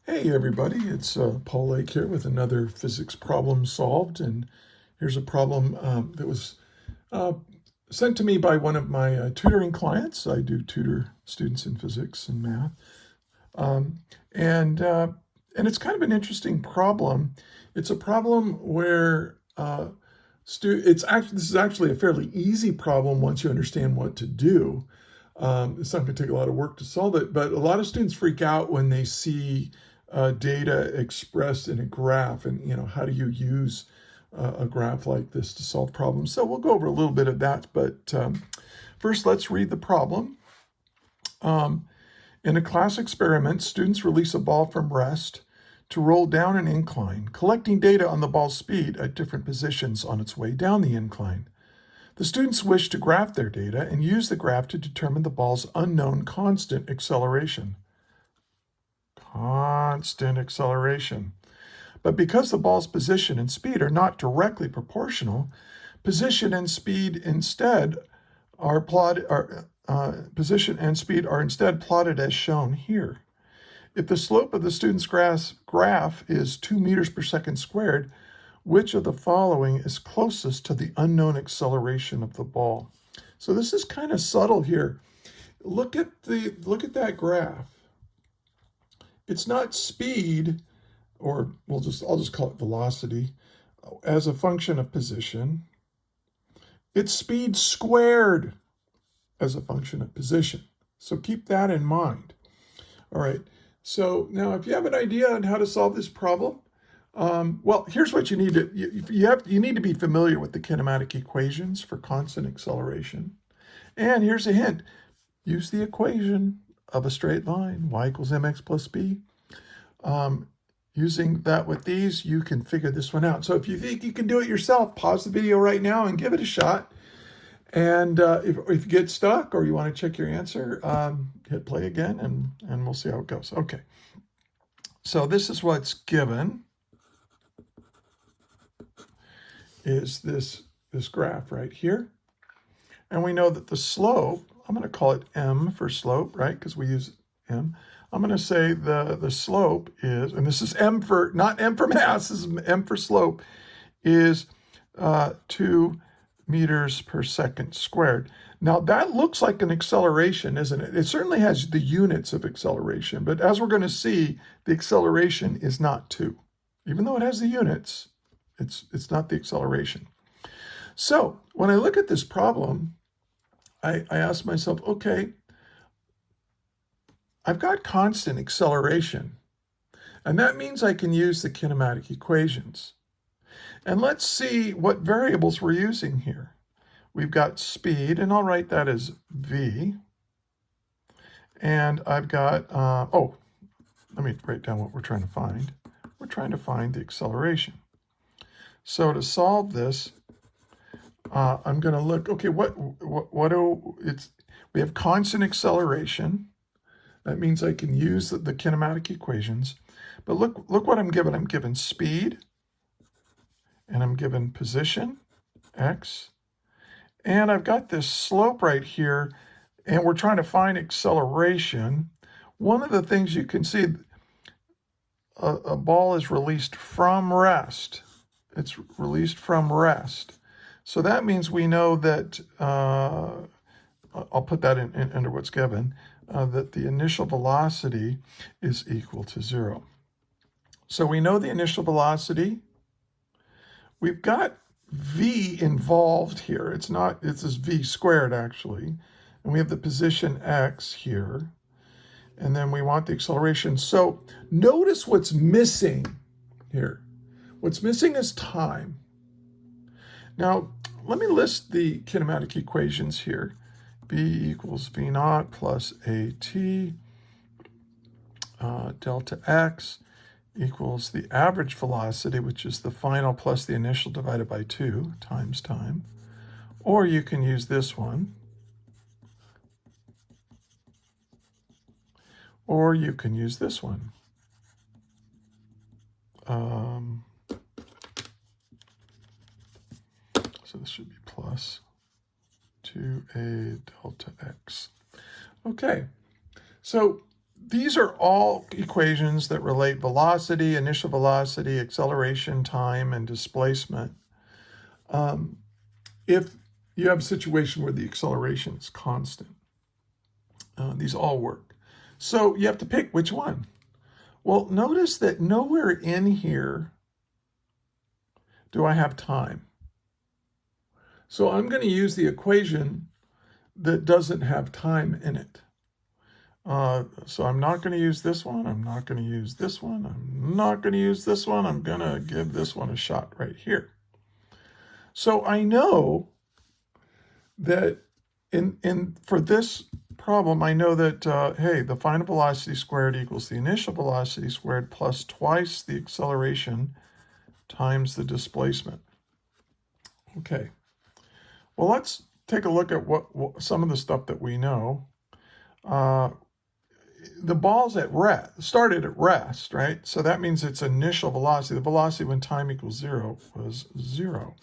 Hey everybody, it's Paul Lake here with another physics problem solved, and here's a problem that was uh, sent to me by one of my tutoring clients. I do tutor students in physics and math, um, and uh, and it's kind of an interesting problem. It's a problem where this is actually a fairly easy problem once you understand what to do. It's not going to take a lot of work to solve it, but a lot of students freak out when they see data expressed in a graph, and how do you use a graph like this to solve problems? So we'll go over a little bit of that, but first let's read the problem. In a class experiment, students release a ball from rest to roll down an incline, collecting data on the ball's speed at different positions on its way down the incline. The students wish to graph their data and use the graph to determine the ball's unknown constant acceleration. Constant acceleration. But because the ball's position and speed are not directly proportional, position and speed are instead plotted as shown here. If the slope of the student's graph is 2 meters per second squared, which of the following is closest to the unknown acceleration of the ball? So this is kind of subtle here. Look at that graph. It's not speed, or I'll just call it velocity, as a function of position. It's speed squared as a function of position. So keep that in mind. All right. So now, if you have an idea on how to solve this problem, well, here's what you need to you need to be familiar with the kinematic equations for constant acceleration. And here's a hint: use the equation of a straight line, y equals mx plus b. Using that with these, you can figure this one out. So if you think you can do it yourself, pause the video right now and give it a shot. And if you get stuck or you want to check your answer, hit play again and we'll see how it goes. Okay. So this is what's given, is this graph right here. And we know that the slope, I'm going to call it m for slope, right? Because we use m. I'm going to say the slope is, and this is m for, not m for mass, this is m for slope, is 2 meters per second squared. Now that looks like an acceleration, isn't it? It certainly has the units of acceleration, but as we're going to see, the acceleration is not 2. Even though it has the units, it's not the acceleration. So when I look at this problem, I ask myself, okay, I've got constant acceleration, and that means I can use the kinematic equations. And let's see what variables we're using here. We've got speed, and I'll write that as v. And I've got, let me write down what we're trying to find. We're trying to find the acceleration. So to solve this, I'm going to look, okay, we have constant acceleration. That means I can use the kinematic equations. But look what I'm given. I'm given speed, and I'm given position, x, and I've got this slope right here, and we're trying to find acceleration. One of the things you can see, a ball is released from rest. It's released from rest. So that means we know that, I'll put that in under what's given, that the initial velocity is equal to 0. So we know the initial velocity. We've got v involved here. It's this v squared actually. And we have the position x here. And then we want the acceleration. So notice what's missing here. What's missing is time. Now, let me list the kinematic equations here. B equals V naught plus AT delta x equals the average velocity, which is the final plus the initial divided by 2 times time. Or you can use this one. Or you can use this one. So this should be plus 2a delta x. Okay, so these are all equations that relate velocity, initial velocity, acceleration, time, and displacement. If you have a situation where the acceleration is constant, these all work. So you have to pick which one. Well, notice that nowhere in here do I have time. So I'm going to use the equation that doesn't have time in it. So I'm not going to use this one. I'm not going to use this one. I'm not going to use this one. I'm going to give this one a shot right here. So I know that for this problem, I know that, hey, the final velocity squared equals the initial velocity squared plus twice the acceleration times the displacement. Okay. Well, let's take a look at what some of the stuff that we know. The ball's at rest, started at rest, right? So that means its initial velocity, the velocity when time equals 0, was 0.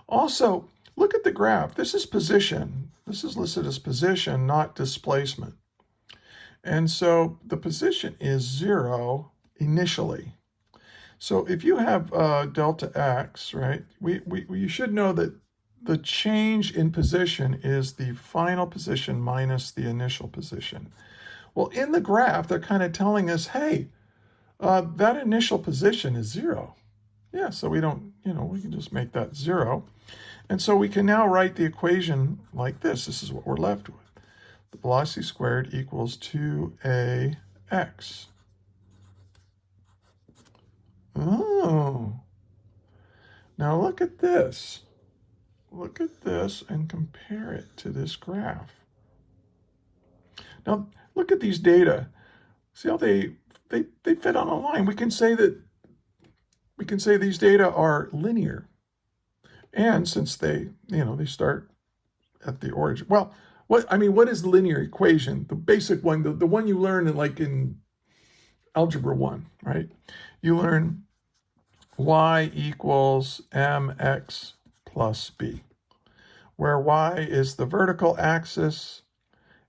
Also, look at the graph. This is position. This is listed as position, not displacement. And so the position is 0 initially. So if you have delta x, right, you should know that the change in position is the final position minus the initial position. Well, in the graph, they're kind of telling us, hey, that initial position is 0. Yeah, so we don't, we can just make that 0. And so we can now write the equation like this. This is what we're left with. The velocity squared equals 2ax. Oh. Now look at this. Look at this and compare it to this graph. Now, look at these data. See how they fit on a line. We can say these data are linear. And since they start at the origin. Well, what is the linear equation? The basic one, the one you learn in algebra 1, right? You learn y equals mx plus b, where y is the vertical axis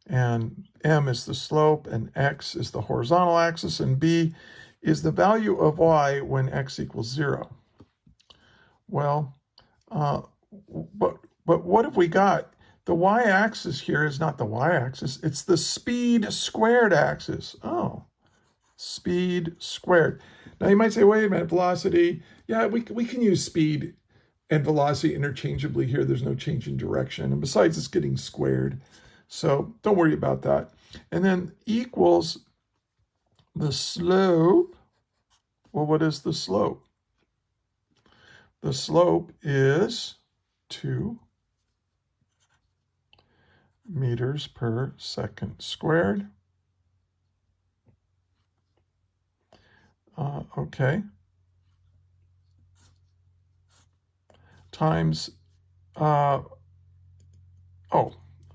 and m is the slope and x is the horizontal axis and b is the value of y when x equals 0. Well, but what have we got? The y-axis here is not the y-axis, it's the speed squared axis. Oh, speed squared. Now you might say, wait a minute, velocity. Yeah, we can use speed and velocity interchangeably here. There's no change in direction. And besides, it's getting squared. So don't worry about that. And then equals the slope. Well, what is the slope? The slope is 2 meters per second squared. Okay. Times, oh,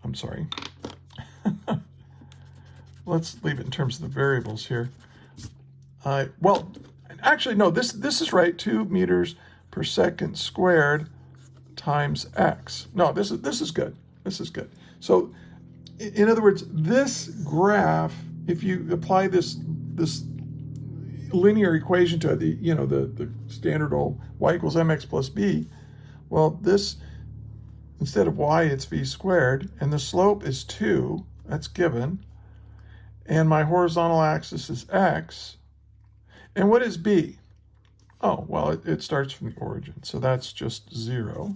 I'm sorry. Let's leave it in terms of the variables here. Well, actually, no, this is right, 2 meters per second squared times x. No, this is good. This is good. So, in other words, this graph, if you apply this linear equation to it, the standard old y equals mx plus b, well, this, instead of y, it's v squared, and the slope is 2, that's given, and my horizontal axis is x, and what is b? Oh, well, it starts from the origin, so that's just 0.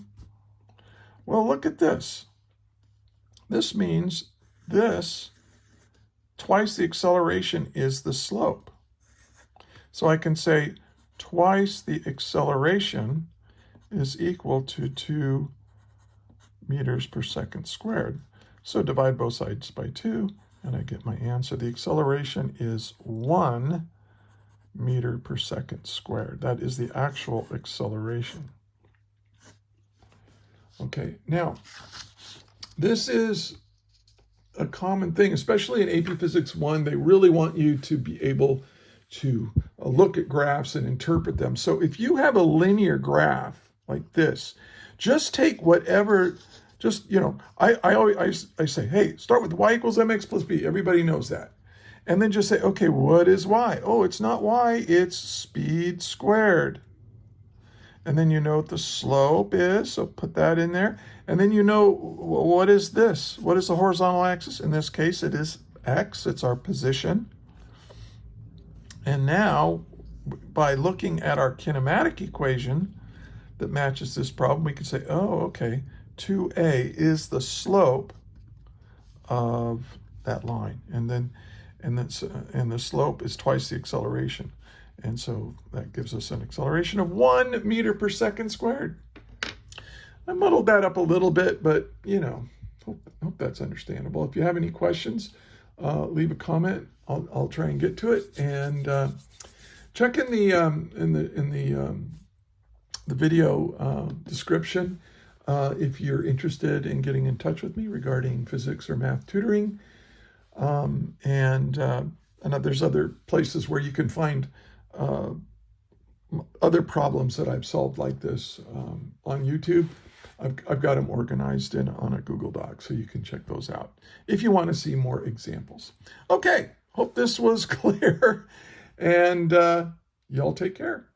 Well, look at this. This means this, twice the acceleration is the slope. So I can say twice the acceleration is equal to 2 meters per second squared. So divide both sides by 2, and I get my answer. The acceleration is 1 meter per second squared. That is the actual acceleration. Okay, now, this is a common thing, especially in AP Physics 1. They really want you to be able to look at graphs and interpret them. So if you have a linear graph like this, just take whatever, I say, hey, start with y equals mx plus b. Everybody knows that. And then just say, okay, what is y? Oh, it's not y, it's speed squared. And then you know what the slope is, so put that in there. And then you know, what is this? What is the horizontal axis? In this case, it is x, it's our position. And now, by looking at our kinematic equation that matches this problem, we can say, oh, okay, 2a is the slope of that line. And the slope is twice the acceleration. And so that gives us an acceleration of 1 meter per second squared. I muddled that up a little bit, but hope that's understandable. If you have any questions, leave a comment. I'll try and get to it. And check in the video description if you're interested in getting in touch with me regarding physics or math tutoring. And there's other places where you can find other problems that I've solved like this on YouTube. I've got them organized on a Google Doc, so you can check those out if you want to see more examples. Okay, hope this was clear, and y'all take care.